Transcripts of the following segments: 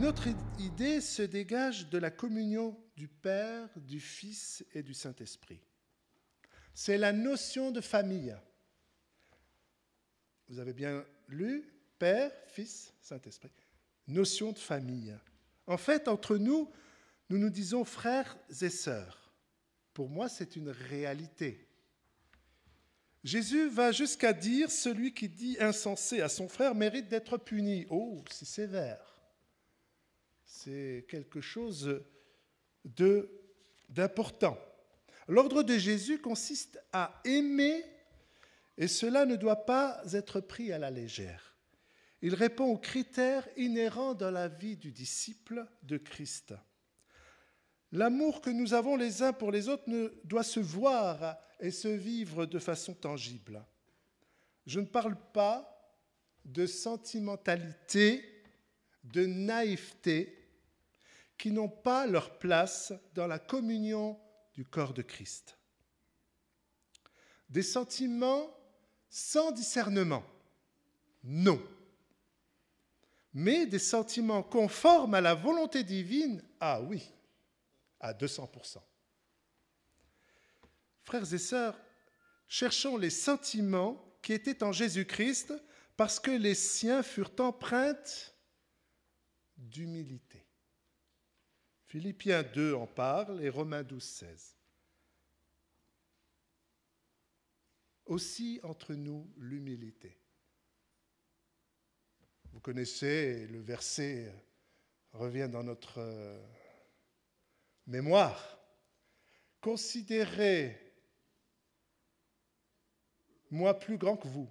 Une autre idée se dégage de la communion du Père, du Fils et du Saint-Esprit. C'est la notion de famille. Vous avez bien lu, Père, Fils, Saint-Esprit. Notion de famille. En fait, entre nous, nous nous disons frères et sœurs. Pour moi, c'est une réalité. Jésus va jusqu'à dire « Celui qui dit insensé à son frère mérite d'être puni ». Oh, c'est sévère. C'est quelque chose d'important. L'ordre de Jésus consiste à aimer, et cela ne doit pas être pris à la légère. Il répond aux critères inhérents dans la vie du disciple de Christ. L'amour que nous avons les uns pour les autres doit se voir et se vivre de façon tangible. Je ne parle pas de sentimentalité, de naïveté, qui n'ont pas leur place dans la communion du corps de Christ. Des sentiments sans discernement, non. Mais des sentiments conformes à la volonté divine, ah oui, à 200%. Frères et sœurs, cherchons les sentiments qui étaient en Jésus-Christ parce que les siens furent empreintes d'humilité. Philippiens 2 en parle et Romains 12, 16. Aussi entre nous l'humilité. Vous connaissez, le verset revient dans notre mémoire. Considérez-moi plus grand que vous.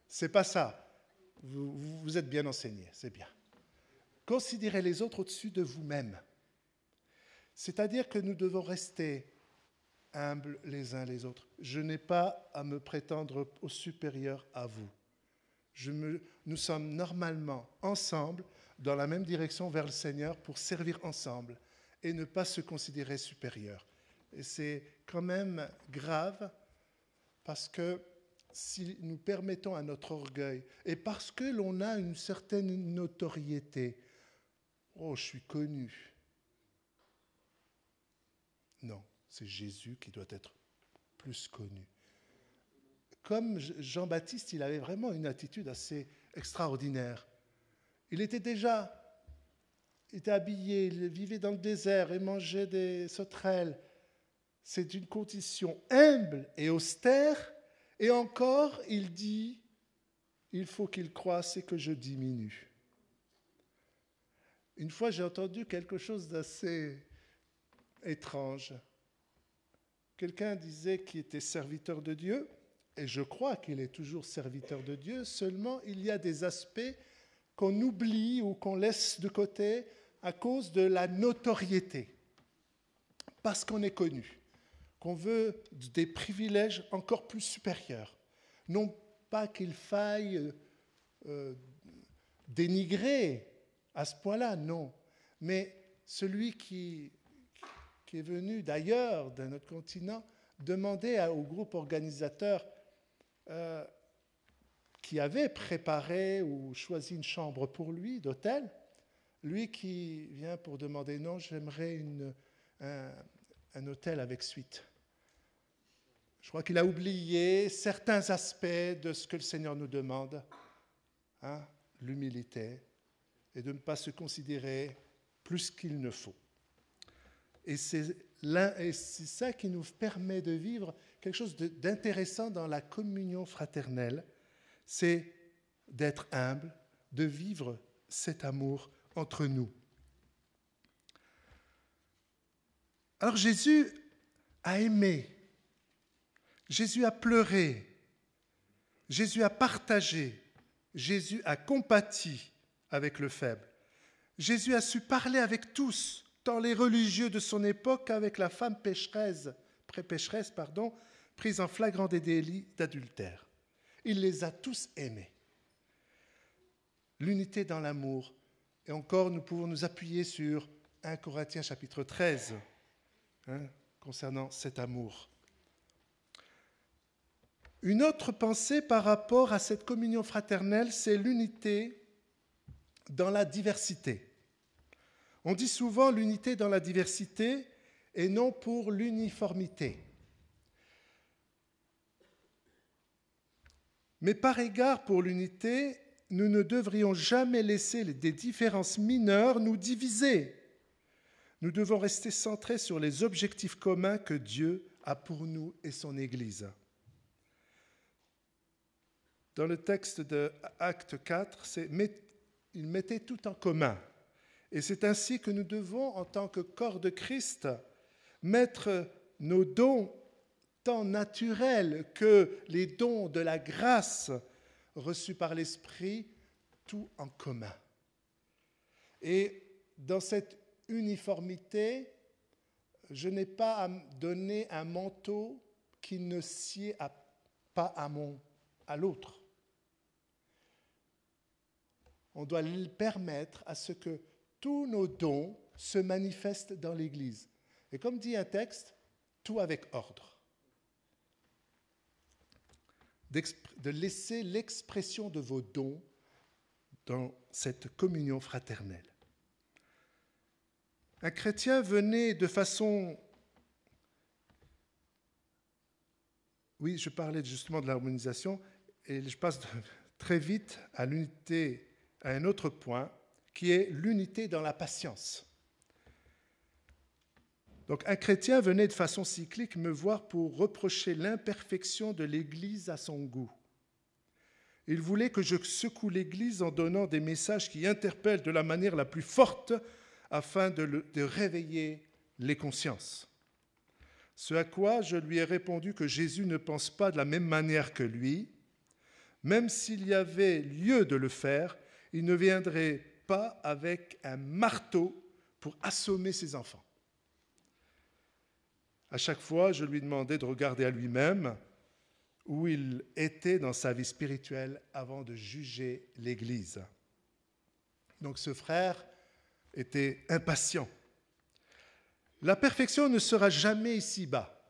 C'est pas ça. Vous êtes bien enseigné, c'est bien. Considérez les autres au-dessus de vous-même. C'est-à-dire que nous devons rester humbles les uns les autres. Je n'ai pas à me prétendre au supérieur à vous. Nous sommes normalement ensemble, dans la même direction vers le Seigneur, pour servir ensemble et ne pas se considérer supérieur. Et c'est quand même grave parce que si nous permettons à notre orgueil, et parce que l'on a une certaine notoriété, oh, je suis connu. Non, c'est Jésus qui doit être plus connu. Comme Jean-Baptiste, il avait vraiment une attitude assez extraordinaire. Il était habillé, il vivait dans le désert et mangeait des sauterelles. C'est une condition humble et austère. Et encore, il dit, il faut qu'il croisse et que je diminue. Une fois, j'ai entendu quelque chose d'assez étrange. Quelqu'un disait qu'il était serviteur de Dieu, et je crois qu'il est toujours serviteur de Dieu, seulement il y a des aspects qu'on oublie ou qu'on laisse de côté à cause de la notoriété, parce qu'on est connu, qu'on veut des privilèges encore plus supérieurs. Non pas qu'il faille dénigrer à ce point-là, non. Mais celui qui est venu d'ailleurs, d'un autre continent, demander au groupe organisateur qui avait préparé ou choisi une chambre pour lui, d'hôtel, lui qui vient pour demander « Non, j'aimerais un hôtel avec suite ». Je crois qu'il a oublié certains aspects de ce que le Seigneur nous demande, hein, l'humilité, et de ne pas se considérer plus qu'il ne faut. Et c'est ça qui nous permet de vivre quelque chose d'intéressant dans la communion fraternelle, c'est d'être humble, de vivre cet amour entre nous. Alors Jésus a aimé, Jésus a pleuré, Jésus a partagé, Jésus a compati avec le faible. Jésus a su parler avec tous, tant les religieux de son époque qu'avec la femme pécheresse, prise en flagrant délit d'adultère. Il les a tous aimés. L'unité dans l'amour. Et encore, nous pouvons nous appuyer sur 1 Corinthiens chapitre 13, concernant cet amour. Une autre pensée par rapport à cette communion fraternelle, c'est l'unité dans la diversité. On dit souvent l'unité dans la diversité et non pour l'uniformité. Mais par égard pour l'unité, nous ne devrions jamais laisser des différences mineures nous diviser. Nous devons rester centrés sur les objectifs communs que Dieu a pour nous et son Église. Dans le texte de Acte 4, il mettait tout en commun. Et c'est ainsi que nous devons, en tant que corps de Christ, mettre nos dons tant naturels que les dons de la grâce reçus par l'Esprit, tout en commun. Et dans cette uniformité, je n'ai pas à donner un manteau qui ne sied pas à l'autre. On doit permettre à ce que tous nos dons se manifestent dans l'Église. Et comme dit un texte, tout avec ordre. De laisser l'expression de vos dons dans cette communion fraternelle. Un chrétien venait de façon... Oui, je parlais justement de l'harmonisation, et je passe très vite à l'unité, à un autre point, qui est l'unité dans la patience. Donc, un chrétien venait de façon cyclique me voir pour reprocher l'imperfection de l'Église à son goût. Il voulait que je secoue l'Église en donnant des messages qui interpellent de la manière la plus forte afin de réveiller les consciences. Ce à quoi je lui ai répondu que Jésus ne pense pas de la même manière que lui. Même s'il y avait lieu de le faire, il ne viendrait pas avec un marteau pour assommer ses enfants. À chaque fois, je lui demandais de regarder à lui-même où il était dans sa vie spirituelle avant de juger l'Église. Donc ce frère était impatient. La perfection ne sera jamais ici-bas.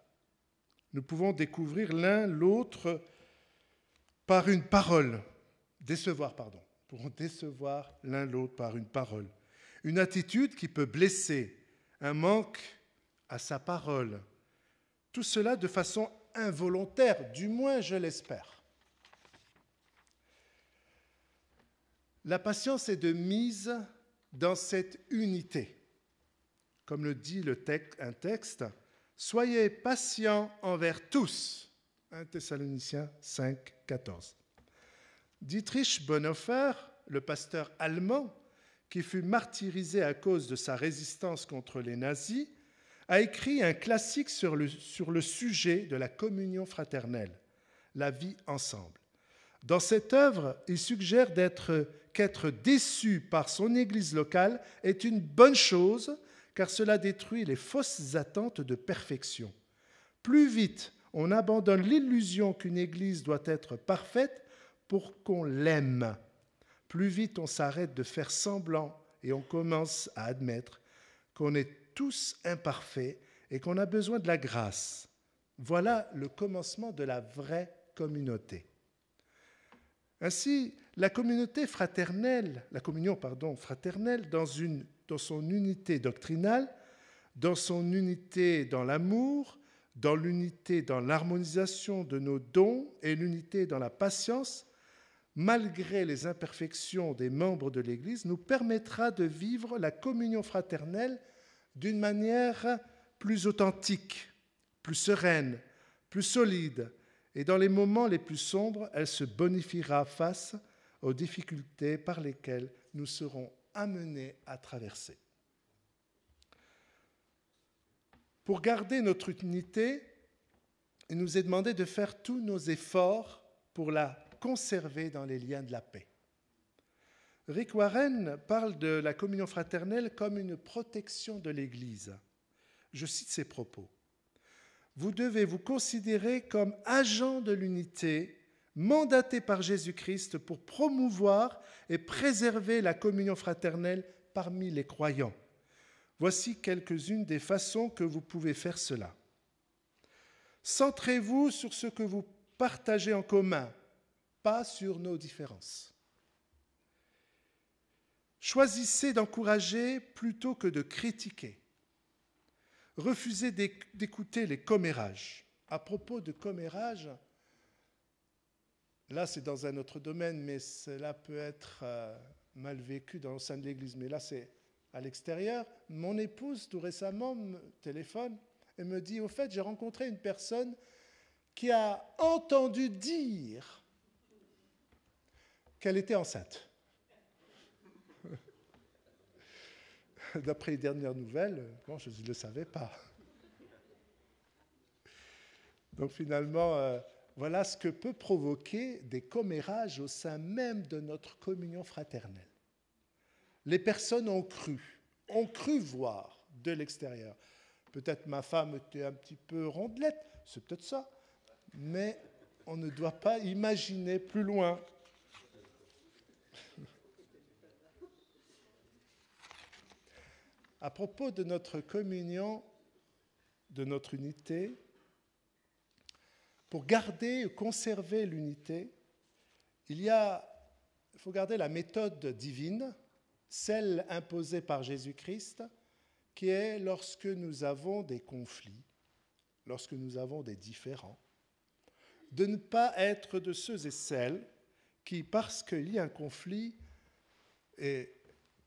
Nous pouvons découvrir l'un l'autre par une parole. Nous pourrons décevoir l'un l'autre par une parole. Une attitude qui peut blesser, un manque à sa parole. Tout cela de façon involontaire, du moins je l'espère. La patience est de mise dans cette unité. Comme le dit un texte, « Soyez patients envers tous ». 1 Thessaloniciens 5, 14. Dietrich Bonhoeffer, le pasteur allemand, qui fut martyrisé à cause de sa résistance contre les nazis, a écrit un classique sur le sujet de la communion fraternelle, la vie ensemble. Dans cette œuvre, il suggère qu'être déçu par son église locale est une bonne chose, car cela détruit les fausses attentes de perfection. Plus vite on abandonne l'illusion qu'une église doit être parfaite pour qu'on l'aime, plus vite on s'arrête de faire semblant et on commence à admettre qu'on est tous imparfaits et qu'on a besoin de la grâce. Voilà le commencement de la vraie communauté. Ainsi, la communion fraternelle, dans son unité doctrinale, dans son unité dans l'amour, dans l'unité dans l'harmonisation de nos dons et l'unité dans la patience, malgré les imperfections des membres de l'Église, nous permettra de vivre la communion fraternelle d'une manière plus authentique, plus sereine, plus solide. Et dans les moments les plus sombres, elle se bonifiera face aux difficultés par lesquelles nous serons amenés à traverser. Pour garder notre unité, il nous est demandé de faire tous nos efforts pour la conserver dans les liens de la paix. Rick Warren parle de la communion fraternelle comme une protection de l'Église. Je cite ses propos. « Vous devez vous considérer comme agent de l'unité, mandaté par Jésus-Christ pour promouvoir et préserver la communion fraternelle parmi les croyants. Voici quelques-unes des façons que vous pouvez faire cela. Centrez-vous sur ce que vous partagez en commun, pas sur nos différences. Choisissez d'encourager plutôt que de critiquer. Refusez d'écouter les commérages. À propos de commérages, là c'est dans un autre domaine, mais cela peut être mal vécu au sein de l'Église. Mais là c'est à l'extérieur. Mon épouse tout récemment me téléphone et me dit, au fait, j'ai rencontré une personne qui a entendu dire qu'elle était enceinte. D'après les dernières nouvelles, bon, je ne le savais pas. Donc finalement, voilà ce que peut provoquer des commérages au sein même de notre communion fraternelle. Les personnes ont cru voir de l'extérieur. Peut-être ma femme était un petit peu rondelette, c'est peut-être ça, mais on ne doit pas imaginer plus loin. À propos de notre communion, de notre unité, pour garder et conserver l'unité, il faut garder la méthode divine, celle imposée par Jésus-Christ, qui est lorsque nous avons des conflits, lorsque nous avons des différends, de ne pas être de ceux et celles qui, parce qu'il y a un conflit, et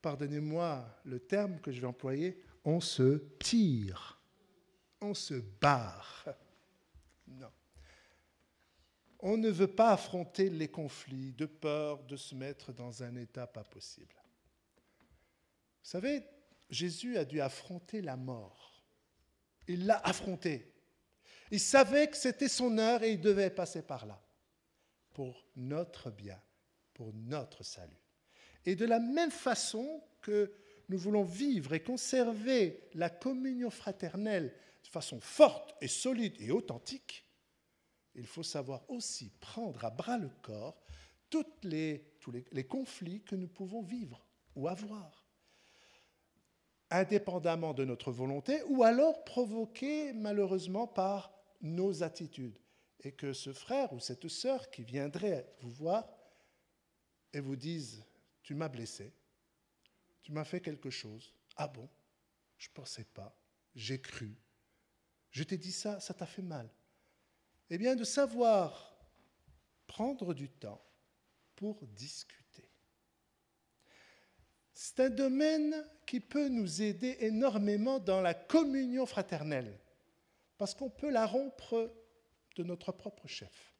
pardonnez-moi le terme que je vais employer, on se tire, on se barre. Non. On ne veut pas affronter les conflits de peur de se mettre dans un état pas possible. Vous savez, Jésus a dû affronter la mort. Il l'a affronté. Il savait que c'était son heure et il devait passer par là pour notre bien, pour notre salut. Et de la même façon que nous voulons vivre et conserver la communion fraternelle de façon forte et solide et authentique, il faut savoir aussi prendre à bras le corps tous les conflits que nous pouvons vivre ou avoir, indépendamment de notre volonté, ou alors provoqués malheureusement par nos attitudes. Et que ce frère ou cette sœur qui viendrait vous voir et vous dise « Tu m'as blessé, tu m'as fait quelque chose. Ah bon, je ne pensais pas, j'ai cru. Je t'ai dit ça, ça t'a fait mal. » Eh bien, de savoir prendre du temps pour discuter. C'est un domaine qui peut nous aider énormément dans la communion fraternelle, parce qu'on peut la rompre de notre propre chef.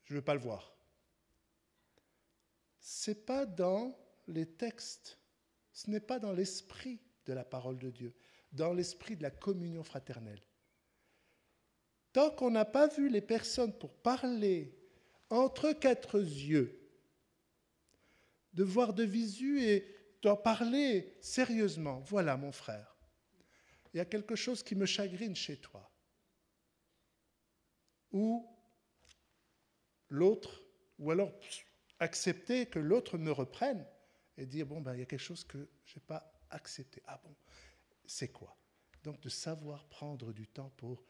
Je ne veux pas le voir. Ce n'est pas dans les textes, ce n'est pas dans l'esprit de la parole de Dieu, dans l'esprit de la communion fraternelle. Tant qu'on n'a pas vu les personnes pour parler entre quatre yeux, de voir de visu et d'en parler sérieusement. Voilà, mon frère, il y a quelque chose qui me chagrine chez toi. Ou l'autre, ou alors accepter que l'autre me reprenne et dire, bon, ben, il y a quelque chose que je n'ai pas accepté. Ah bon, c'est quoi? Donc de savoir prendre du temps pour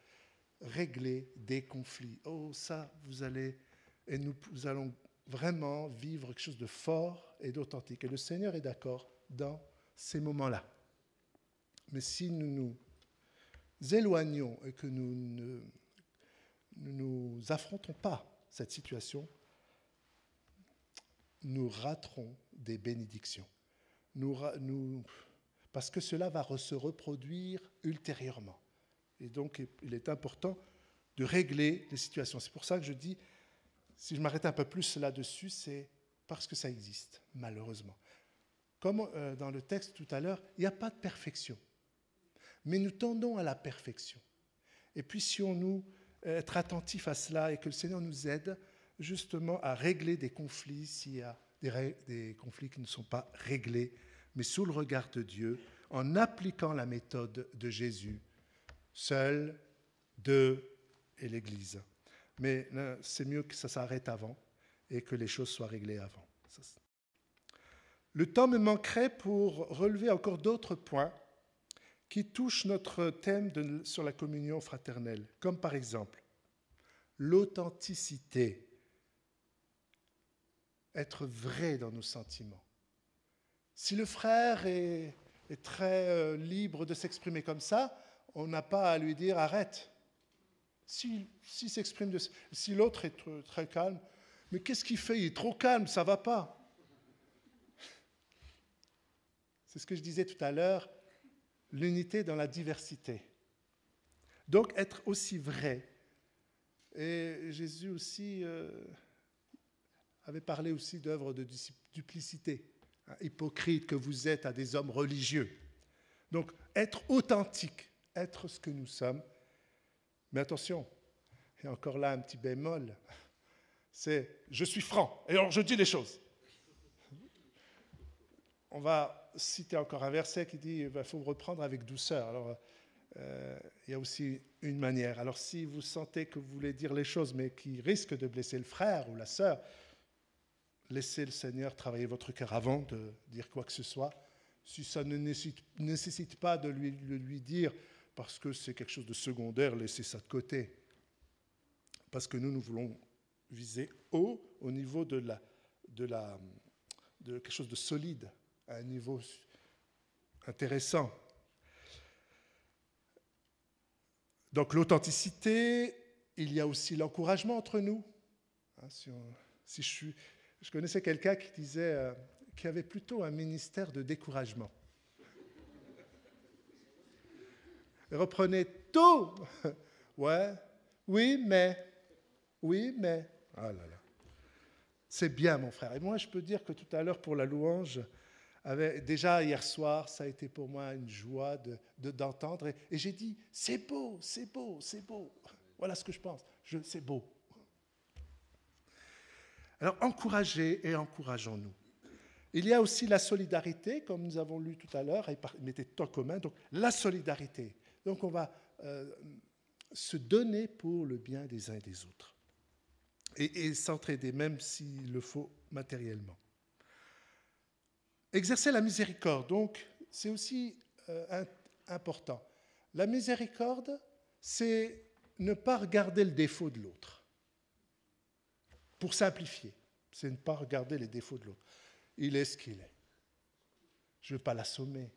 régler des conflits. Oh, ça, vous allez, et nous allons vraiment vivre quelque chose de fort et d'authentique. Et le Seigneur est d'accord dans ces moments-là. Mais si nous nous éloignons et que nous ne affrontons pas cette situation, nous raterons des bénédictions. Parce que cela va se reproduire ultérieurement. Et donc, il est important de régler les situations. C'est pour ça que je dis, si je m'arrête un peu plus là-dessus, c'est parce que ça existe, malheureusement. Comme dans le texte tout à l'heure, il n'y a pas de perfection. Mais nous tendons à la perfection. Et puissions-nous être attentifs à cela et que le Seigneur nous aide justement à régler des conflits s'il y a des conflits qui ne sont pas réglés, mais sous le regard de Dieu, en appliquant la méthode de Jésus, seul, deux et l'Église. Mais c'est mieux que ça s'arrête avant et que les choses soient réglées avant. Le temps me manquerait pour relever encore d'autres points qui touchent notre thème sur la communion fraternelle, comme par exemple l'authenticité, être vrai dans nos sentiments. Si le frère est très libre de s'exprimer comme ça, on n'a pas à lui dire arrête. Si l'autre est très calme, mais qu'est-ce qu'il fait? Il est trop calme, ça ne va pas. C'est ce que je disais tout à l'heure, l'unité dans la diversité. Donc être aussi vrai. Et Jésus aussi avait parlé aussi d'œuvres de duplicité. Hypocrite que vous êtes à des hommes religieux. Donc être authentique, être ce que nous sommes. Mais attention, il y a encore là un petit bémol, c'est « je suis franc, et alors je dis les choses ». On va citer encore un verset qui dit « il faut reprendre avec douceur ». Alors, il y a aussi une manière. Alors, si vous sentez que vous voulez dire les choses, mais qui risquent de blesser le frère ou la sœur, laissez le Seigneur travailler votre cœur avant de dire quoi que ce soit. Si ça ne nécessite pas de lui dire parce que c'est quelque chose de secondaire, laissez ça de côté. Parce que nous voulons viser haut au niveau de quelque chose de solide, à un niveau intéressant. Donc l'authenticité, il y a aussi l'encouragement entre nous. Je connaissais quelqu'un qui disait qu'il avait plutôt un ministère de découragement. Reprenez tout. Ouais, oui, mais. Ah là là. C'est bien, mon frère. Et moi, je peux dire que tout à l'heure, pour la louange, déjà hier soir, ça a été pour moi une joie d'entendre. Et j'ai dit, c'est beau. Voilà ce que je pense. C'est beau. Alors, encouragez et encourageons-nous. Il y a aussi la solidarité, comme nous avons lu tout à l'heure, et mettez tout en commun. Donc, la solidarité. Donc, on va se donner pour le bien des uns et des autres. Et s'entraider, même s'il le faut matériellement. Exercer la miséricorde, donc, c'est aussi important. La miséricorde, c'est ne pas regarder le défaut de l'autre. Pour simplifier, c'est ne pas regarder les défauts de l'autre. Il est ce qu'il est. Je ne veux pas l'assommer.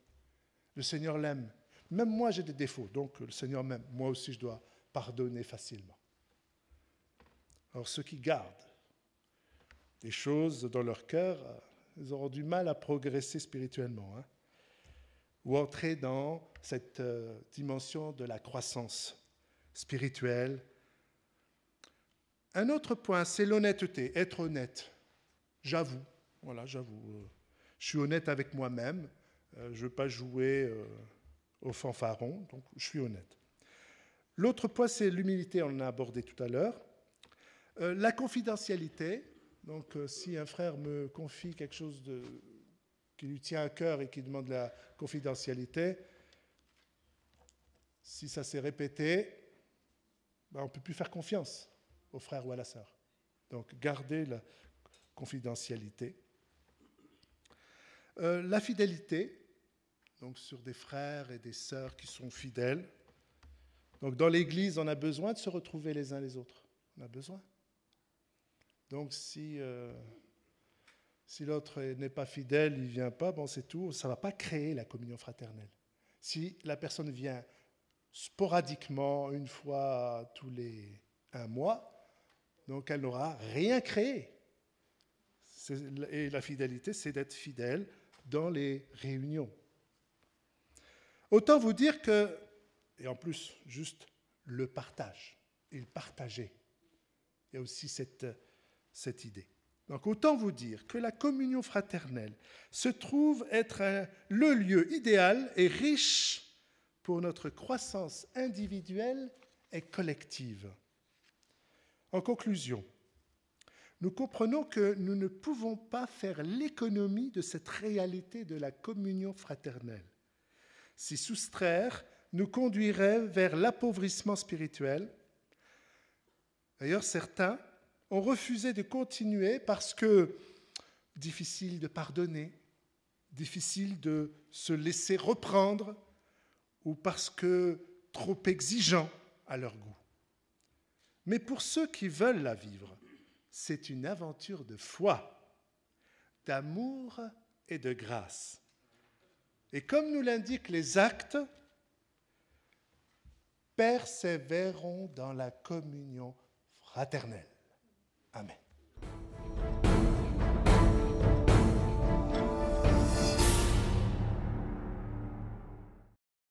Le Seigneur l'aime. Même moi, j'ai des défauts, donc le Seigneur m'aime. Moi aussi, je dois pardonner facilement. Alors, ceux qui gardent des choses dans leur cœur, ils auront du mal à progresser spirituellement, ou entrer dans cette dimension de la croissance spirituelle. Un autre point, c'est l'honnêteté, être honnête. J'avoue, je suis honnête avec moi-même, je ne veux pas jouer au fanfaron, donc je suis honnête. L'autre point, c'est l'humilité, on l'a abordé tout à l'heure. La confidentialité, donc si un frère me confie quelque chose qui lui tient à cœur et qui demande la confidentialité, si ça s'est répété, on ne peut plus faire confiance au frère ou à la sœur. Donc gardez la confidentialité. La fidélité, donc sur des frères et des sœurs qui sont fidèles. Donc dans l'Église, on a besoin de se retrouver les uns les autres. On a besoin. Donc si l'autre n'est pas fidèle, il ne vient pas, c'est tout, ça ne va pas créer la communion fraternelle. Si la personne vient sporadiquement, une fois tous les 1 mois, donc elle n'aura rien créé. Et la fidélité, c'est d'être fidèle dans les réunions. Autant vous dire que, et en plus, juste le partage, et le partager, il y a aussi cette idée. Donc autant vous dire que la communion fraternelle se trouve être le lieu idéal et riche pour notre croissance individuelle et collective. En conclusion, nous comprenons que nous ne pouvons pas faire l'économie de cette réalité de la communion fraternelle. S'y soustraire nous conduirait vers l'appauvrissement spirituel. D'ailleurs, certains ont refusé de continuer parce que difficile de pardonner, difficile de se laisser reprendre, ou parce que trop exigeant à leur goût. Mais pour ceux qui veulent la vivre, c'est une aventure de foi, d'amour et de grâce. Et comme nous l'indiquent les actes, persévérons dans la communion fraternelle. Amen.